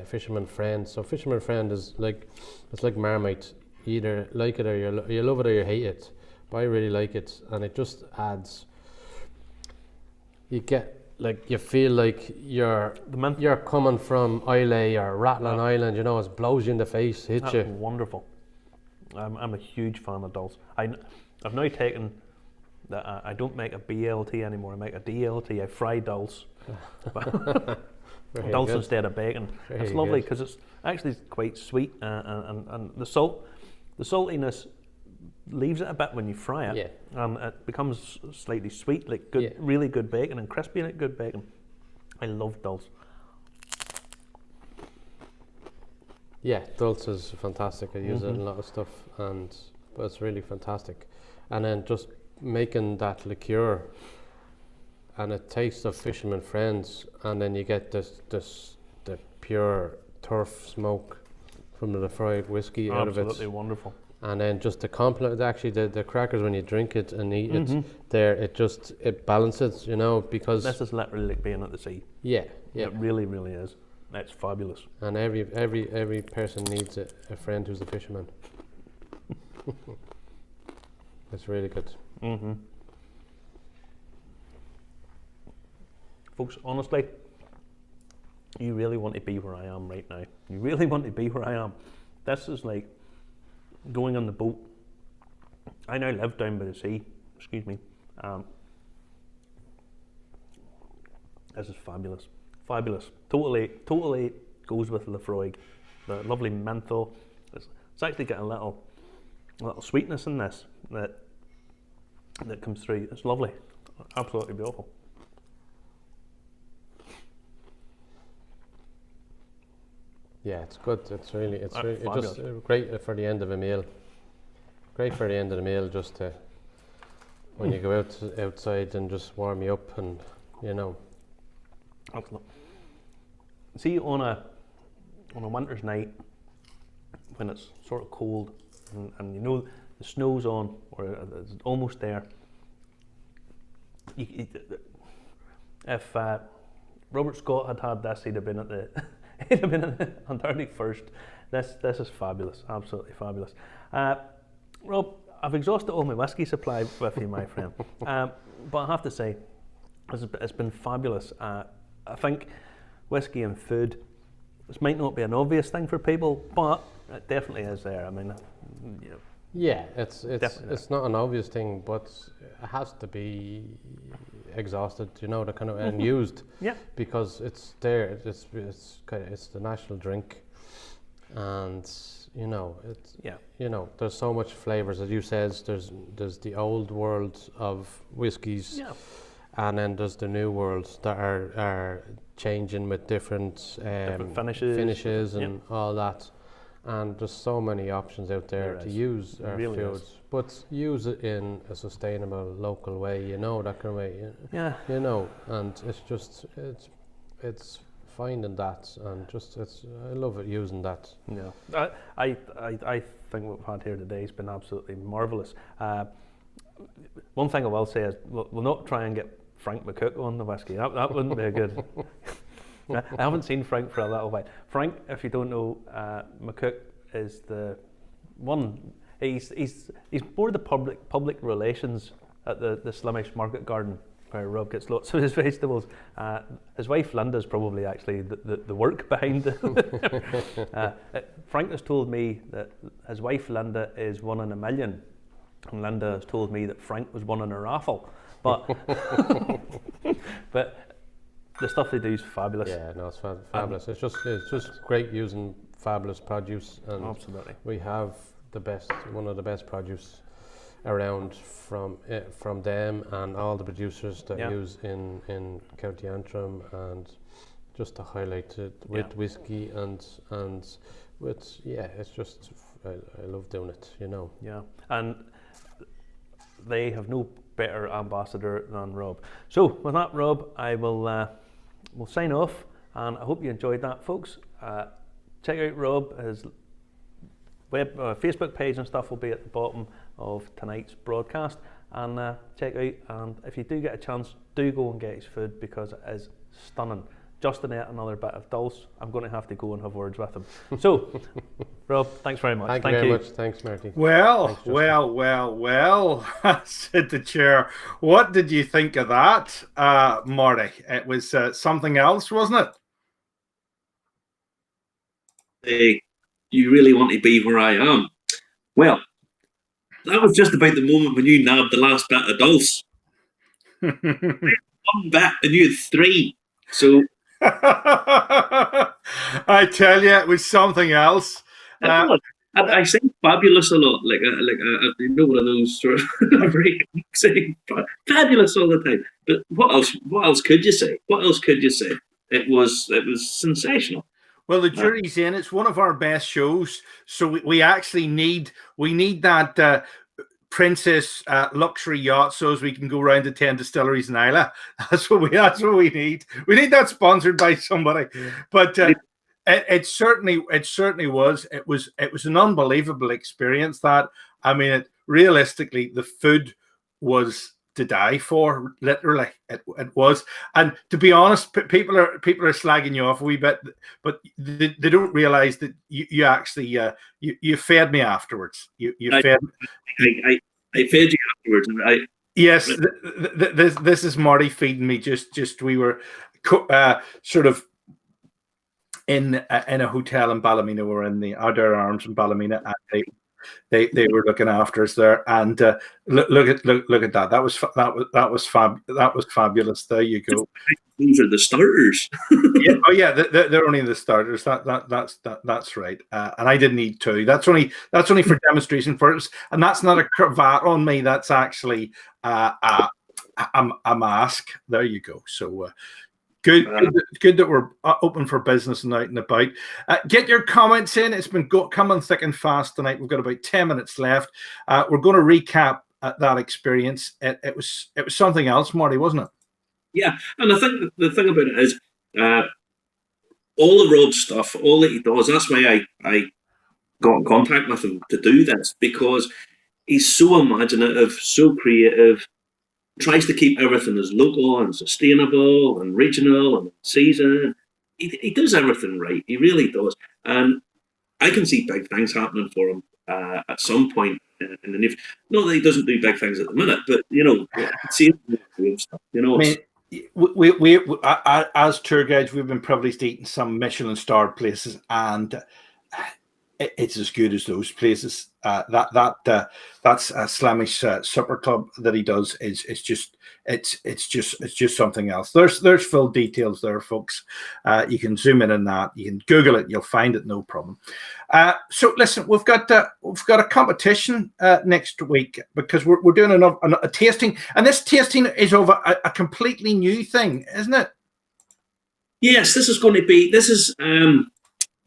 fisherman friend. So fisherman friend is it's like Marmite. You either like it or you love it or you hate it. But I really like it, and it just adds. You feel like you're coming from Islay or Rathlin Island. You know, it blows you in the face, hits you. Wonderful. I'm a huge fan of dulse. I've now taken that. I don't make a BLT anymore. I make a DLT. I fry dulse. Dulse good. instead of bacon. Very it's lovely good. because it's actually quite sweet, and the saltiness leaves it a bit when you fry it. Yeah. It becomes slightly sweet, like good, really good bacon, and crispy like good bacon. I love dulse. Yeah, dulse is fantastic. I use it in a lot of stuff, but it's really fantastic. And then just making that liqueur, and it tastes of fisherman friends, and then you get the pure turf smoke from the Lafroig whiskey out of it. Absolutely wonderful. And then just the complement, actually the crackers, when you drink it and eat it there, it balances, you know, because this is literally like being at the sea. Yeah. It really, really is. It's fabulous. And every person needs a friend who's a fisherman. It's really good. Folks, honestly, you really want to be where I am right now. You really want to be where I am. This is like going on the boat. I now live down by the sea. Excuse me. This is fabulous. Fabulous. Totally goes with Lafroig. The lovely menthol. It's actually got a little sweetness in this that comes through. It's lovely. Absolutely beautiful. Yeah, it's good. It's really just great for the end of a meal. Great for the end of the meal, just to when you go outside and just warm you up, and you know. Excellent. See, on a winter's night when it's sort of cold and you know the snow's on or it's almost there. If Robert Scott had this, he'd have been at the on 31st. This is fabulous, absolutely fabulous. Rob, I've exhausted all my whiskey supply with you, my friend. But I have to say, it's been fabulous. I think whiskey and food, this might not be an obvious thing for people, but it definitely is there. I mean, you know. Yeah, it's not an obvious thing, but it has to be exhausted, you know, the kind of and used. Yeah. Because it's there. It's the national drink, and you know you know, there's so much flavors, as you says. There's the old world of whiskies. Yeah. And then there's the new worlds that are changing with different, Different finishes. and all that. And there's so many options out there There to is. use our Really foods, is. but use it in a sustainable, local way. That kind of way. Yeah. And it's just it's finding that, and just I love it using that. Yeah. I think what we've had here today has been absolutely marvellous. One thing I will say is we'll not try and get Frank McCook on the whiskey. That wouldn't be a good. I haven't seen Frank for a little while. Frank, if you don't know, McCook is the one. He's more the public relations at the Slimish Market Garden where Rob gets lots of his vegetables. His wife Linda's probably actually the work behind it. Frank has told me that his wife Linda is 1 in a million, and Linda has told me that Frank was 1 in a raffle. But but the stuff they do is fabulous. Yeah, no, it's fabulous. It's just great using fabulous produce, and Absolutely. we have one of the best produce around from them and all the producers that use in County Antrim, and just to highlight it with whiskey and with it's just I love doing it. Yeah, and they have no better ambassador than Rob. So with that, Rob, I will we'll sign off, and I hope you enjoyed that, folks. Check out Rob. His Facebook page and stuff will be at the bottom of tonight's broadcast, and check out, and if you do get a chance, do go and get his food, because it is stunning. Justin ate another bit of dulse. I'm going to have to go and have words with him. So, Rob, thanks very much. Thank you very much. Thanks, Marty. Well, Thanks, well, said the chair. What did you think of that, Marty? It was something else, wasn't it? Hey, you really want to be where I am? Well, that was just about the moment when you nabbed the last bit of dulse. 1 bit and you had 3. So I tell you, it was something else. I say fabulous a lot, like one of those sort of saying fabulous all the time. But what else could you say? What else could you say? It was sensational. Well, the jury's in. It's one of our best shows, so we actually need that Princess luxury yacht, so as we can go around to 10 distilleries in Islay. That's what we need. We need that sponsored by somebody. But it certainly was. It was an unbelievable experience. Realistically, the food was to die for. Literally, it was. And to be honest, people are slagging you off a wee bit, but they don't realize that you actually you fed me afterwards. I fed you afterwards. Yes, this is Marty feeding me. Just we were sort of in a hotel in Ballymena. We're in the Ardara Arms in Ballymena, and they were looking after us there. And look at that. That was fabulous. There you go. These are the starters. They're only the starters. That's right. And I didn't eat 2. That's only for demonstration purpose. And that's not a cravat on me. That's actually a mask. There you go. So. Good that we're open for business and out and about. Get your comments in. It's been coming thick and fast tonight. We've got about 10 minutes left. We're going to recap that experience. It was something else, Marty, wasn't it? Yeah, and I think the thing about it is all the Rob stuff, all that he does. That's why I got in contact with him to do this, because he's so imaginative, so creative. Tries to keep everything as local and sustainable and regional and season. He does everything right. He really does. And I can see big things happening for him at some point in the near. Not that he doesn't do big things at the minute, but I can see him doing stuff. We as tour guides, we've been privileged to eat in some Michelin starred places, and it's as good as those places. That's a Slamish supper club that he does. It's just something else. There's full details there, folks. You can zoom in on that. You can Google it. You'll find it, no problem. So listen, we've got a competition next week, because we're doing a tasting, and this tasting is of a completely new thing, isn't it? Yes, this is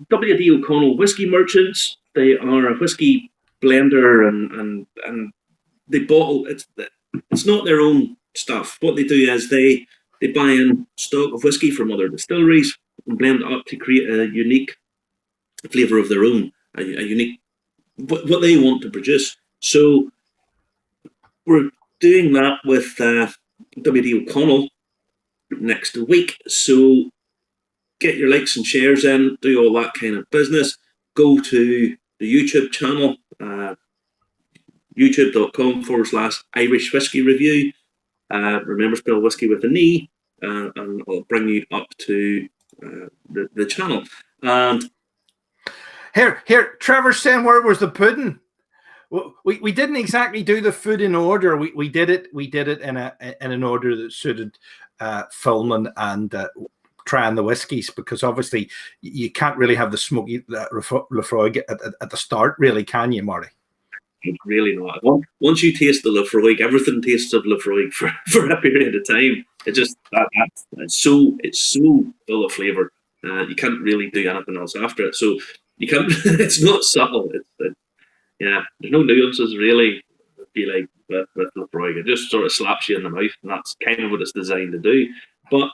W.D. O'Connell Whiskey Merchants. They are a whiskey blender, and they bottle. It's not their own stuff. What they do is they buy in stock of whiskey from other distilleries and blend it up to create a unique flavour of their own, a unique what they want to produce. So we're doing that with W.D. O'Connell next week. So get your likes and shares in, do all that kind of business. Go to the YouTube channel, youtube.com/Irish Whiskey Review. Remember, spell whiskey with an E, and I'll bring you up to the channel. And Here, Trevor's saying, where was the pudding? We didn't exactly do the food in order. We did it in an order that suited filming and trying the whiskies, because obviously you can't really have the smoky Lefroy at the start, really, can you, Marty? Really not. Once you taste the Lefroy, everything tastes of Lefroy for a period of time. It just it's so full of flavour. You can't really do anything else after it. So you can't. It's not subtle. Yeah, there's no nuances really. I feel like with Lefroy, it just sort of slaps you in the mouth, and that's kind of what it's designed to do. But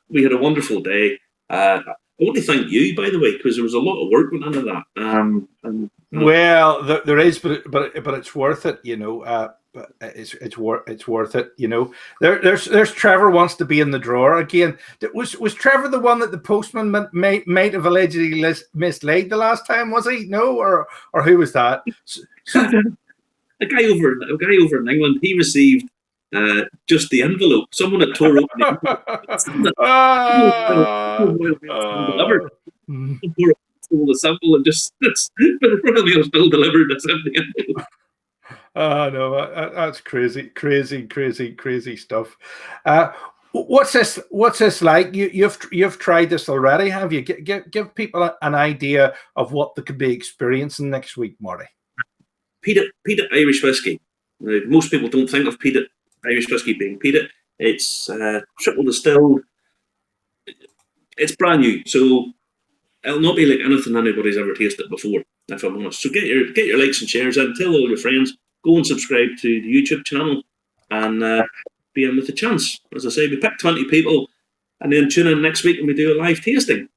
we had a wonderful day. I want to thank you, by the way, because there was a lot of work went into that. Well, there is, but it's worth it, you know. But it's worth it, you know. There's Trevor wants to be in the drawer again. Was Trevor the one that the postman might have allegedly mislaid the last time? Was he? No, or who was that? A guy over in England, he received just the envelope. Someone had tore open the delivered. Stole the sample and just but the front of me was still delivered. That's empty envelope. Oh no, that's crazy stuff. What's this like? You've tried this already, have you? Give people an idea of what they could be experiencing next week, Marty. Peated Irish whiskey. Most people don't think of peated Irish whiskey being peated. It's triple distilled. It's brand new, so it'll not be like anything anybody's ever tasted before, if I'm honest. So get your likes and shares in. Tell all your friends. Go and subscribe to the YouTube channel and be in with a chance. As I say, we pick 20 people and then tune in next week and we do a live tasting.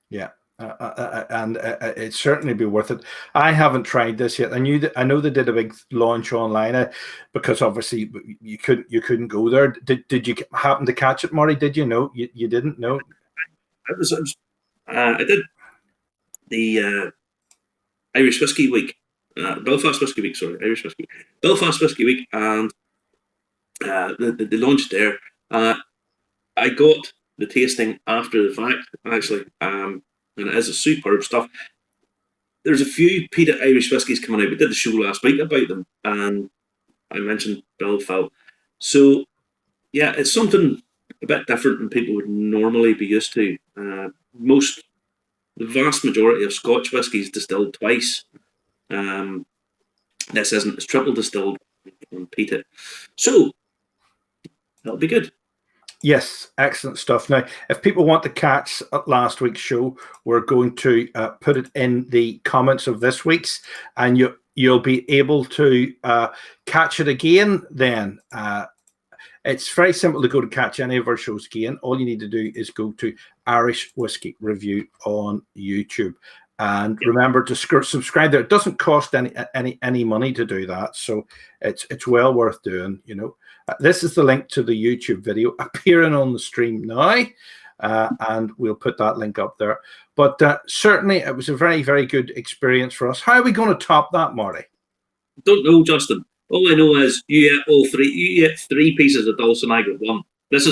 Yeah. And it'd certainly be worth it. I haven't tried this yet. I know they did a big launch online because obviously you couldn't go there. Did you happen to catch it, Marty? Did you know? You didn't know? I did the Irish Whiskey Week, Belfast Whiskey Week. Sorry, Irish Whiskey Week, Belfast Whiskey Week, and the launch there. I got the tasting after the fact, actually. And it is a superb stuff. There's a few peated Irish whiskies coming out. We did the show last week about them, and I mentioned Belfast. So, yeah, it's something a bit different than people would normally be used to. The vast majority of Scotch whiskies distilled twice. This isn't. It's triple distilled and peated. So, that'll be good. Yes, excellent stuff. Now, if people want to catch last week's show, we're going to put it in the comments of this week's, and you'll be able to catch it again then. It's very simple to go to catch any of our shows again. All you need to do is go to Irish Whiskey Review on YouTube. And remember to subscribe there. It doesn't cost any money to do that, so it's well worth doing, you know. This is the link to the YouTube video appearing on the stream now, and we'll put that link up there. But certainly, it was a very, very good experience for us. How are we going to top that, Marty? Don't know, Justin. All I know is you ate all three. You ate 3 pieces of Dulce and I got 1. This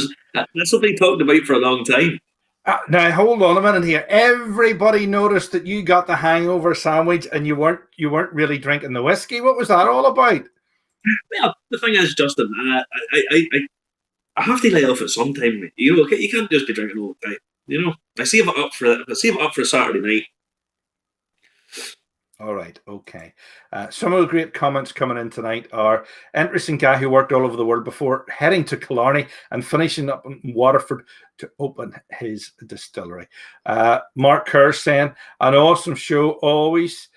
will be talked about for a long time. Now hold on a minute here. Everybody noticed that you got the hangover sandwich and you weren't really drinking the whiskey. What was that all about? Well, the thing is, Justin, I have to lay off at some time. You know, you can't just be drinking all the time. You know, I save it up for a Saturday night. All right, okay. Some of the great comments coming in tonight are interesting guy who worked all over the world before heading to Killarney and finishing up in Waterford to open his distillery. Mark Kerr saying, an awesome show, always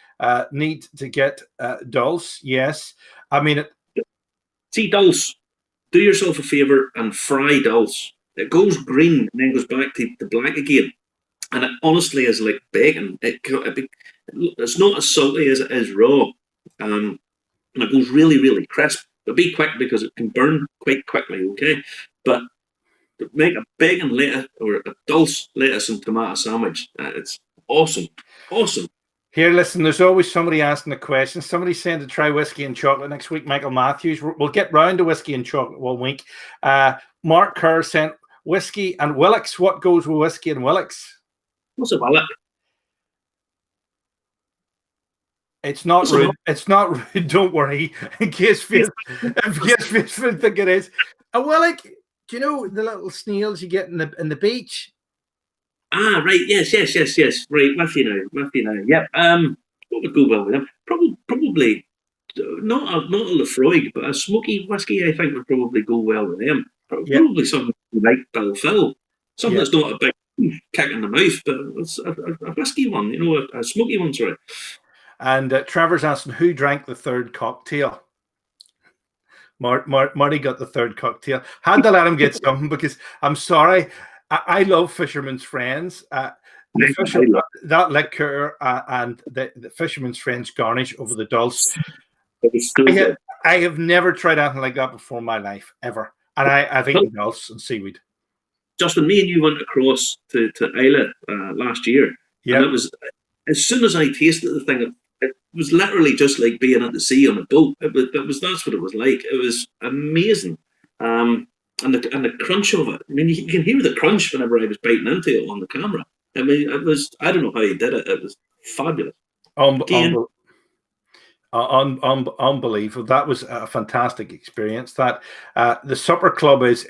need to get dulse. Yes, I mean, See, dulse, do yourself a favour and fry dulse. It goes green and then goes back to black again. And it honestly is like bacon. It's not as salty as it is raw. And it goes really, really crisp. But be quick because it can burn quite quickly, okay? But make a bacon lettuce or a dulse lettuce and tomato sandwich. It's awesome. Awesome. here, listen, there's always somebody asking a question. Somebody's saying to try whiskey and chocolate next week, Michael Matthews. We'll get round to whiskey and chocolate one week. Mark Kerr sent whiskey and Willix. What goes with whiskey and Willix? What's a wallet? It's not rude. It's not rude. Don't worry. In case Faith think it is. Willick, do you know the little snails you get in the beach? Ah, right. Yes. Right. With you now. Yep. What would go well with them? Probably not a Lefroy, but a smoky whiskey. I think would probably go well with them. Probably something like Bill Phil. Something that's not a big kick in the mouth, but it's a whiskey one. You know, a smoky one. Sorry. And Trevor's asking who drank the third cocktail. Marty got the third cocktail. Had to let him get something because I'm sorry. I love Fisherman's Friends. That liquor and the Fisherman's Friends garnish over the dulse. I have never tried anything like that before in my life, ever. And I've eaten dulse and seaweed. Justin, me and you went across to Isla last year. Yeah. And it was, as soon as I tasted the thing, it was literally just like being at the sea on a boat. That's what it was like. It was amazing. And the crunch of it. I mean, you can hear the crunch whenever I was biting into it on the camera. I mean, it was, I don't know how he did it. It was fabulous. Unbelievable. That was a fantastic experience. That the Supper Club is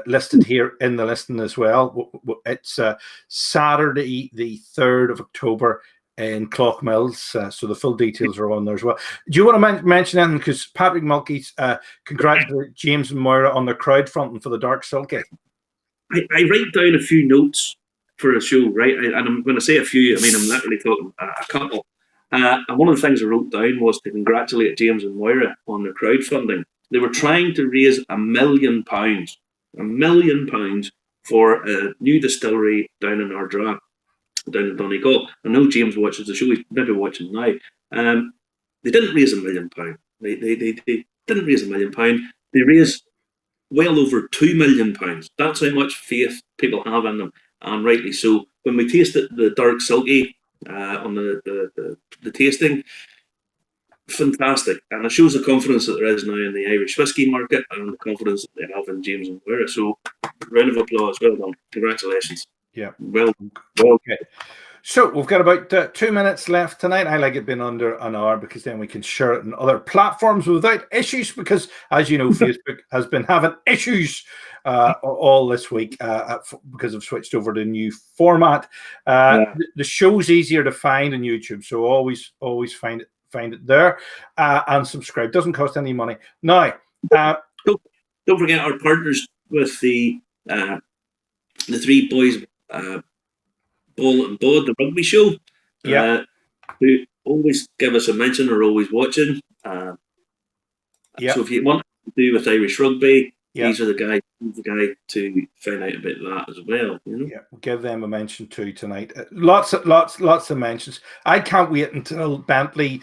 listed here in the listing as well. It's Saturday the 3rd of October in Clough-Mills, so the full details are on there as well. Do you want to mention anything? Because Patrick Mulkey's congratulated James and Moira on their crowdfunding for the Dark Silky. I write down a few notes for a show, right? And I'm going to say a few. I mean, I'm literally talking a couple. And one of the things I wrote down was to congratulate James and Moira on their crowdfunding. They were trying to raise £1 million, £1 million for a new distillery down in Ardra, down in Donegal. I know James watches the show; he's maybe watching now. They didn't raise £1 million. They didn't raise £1 million. They raised well over £2 million. That's how much faith people have in them, and rightly so. When we tasted the Dark Silky on the tasting, fantastic, and it shows the confidence that there is now in the Irish whiskey market and the confidence that they have in James and Moira. So, round of applause, well done, congratulations. Yeah, well. Okay. So we've got about 2 minutes left tonight. I like it being under an hour because then we can share it on other platforms without issues. Because as you know, Facebook has been having issues all this week because I've switched over to a new format. The show's easier to find on YouTube, so always find it there and subscribe. Doesn't cost any money. Now, don't forget our partners with the Three Boys. Ball and Bod, the rugby show, who always give us a mention, are always watching. So if you want to do with Irish rugby, these are the guy to find out about that as well. You know? Yeah, we'll give them a mention too tonight. Lots of mentions. I can't wait until Bentley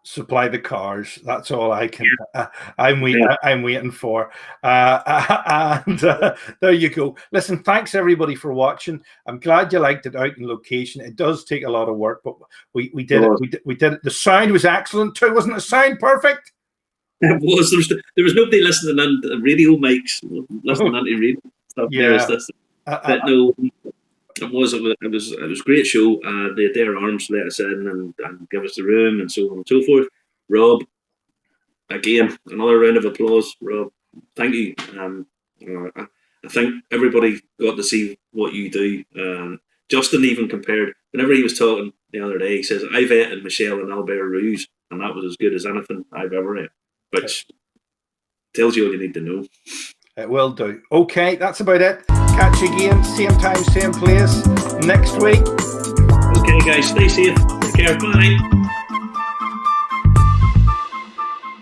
supply the cars. That's all I can. I'm waiting for. And there you go. Listen, thanks everybody for watching. I'm glad you liked it out in location. It does take a lot of work, but we did it. We did it. The sound was excellent too. Wasn't the sound perfect? It was. There was nobody listening on the radio mics, listening on the radio stuff. No, it was a great show. They had their arms let us in and give us the room and so on and so forth. Rob, again, another round of applause. Rob, thank you. I think everybody got to see what you do. Justin even compared whenever he was talking the other day, he says, I've eaten Michel and Albert Rouge, and that was as good as anything I've ever ate, which tells you all you need to know. It will do. Okay, that's about it. Catch you again, same time, same place next week. Okay, guys, stay safe. Take care. Bye.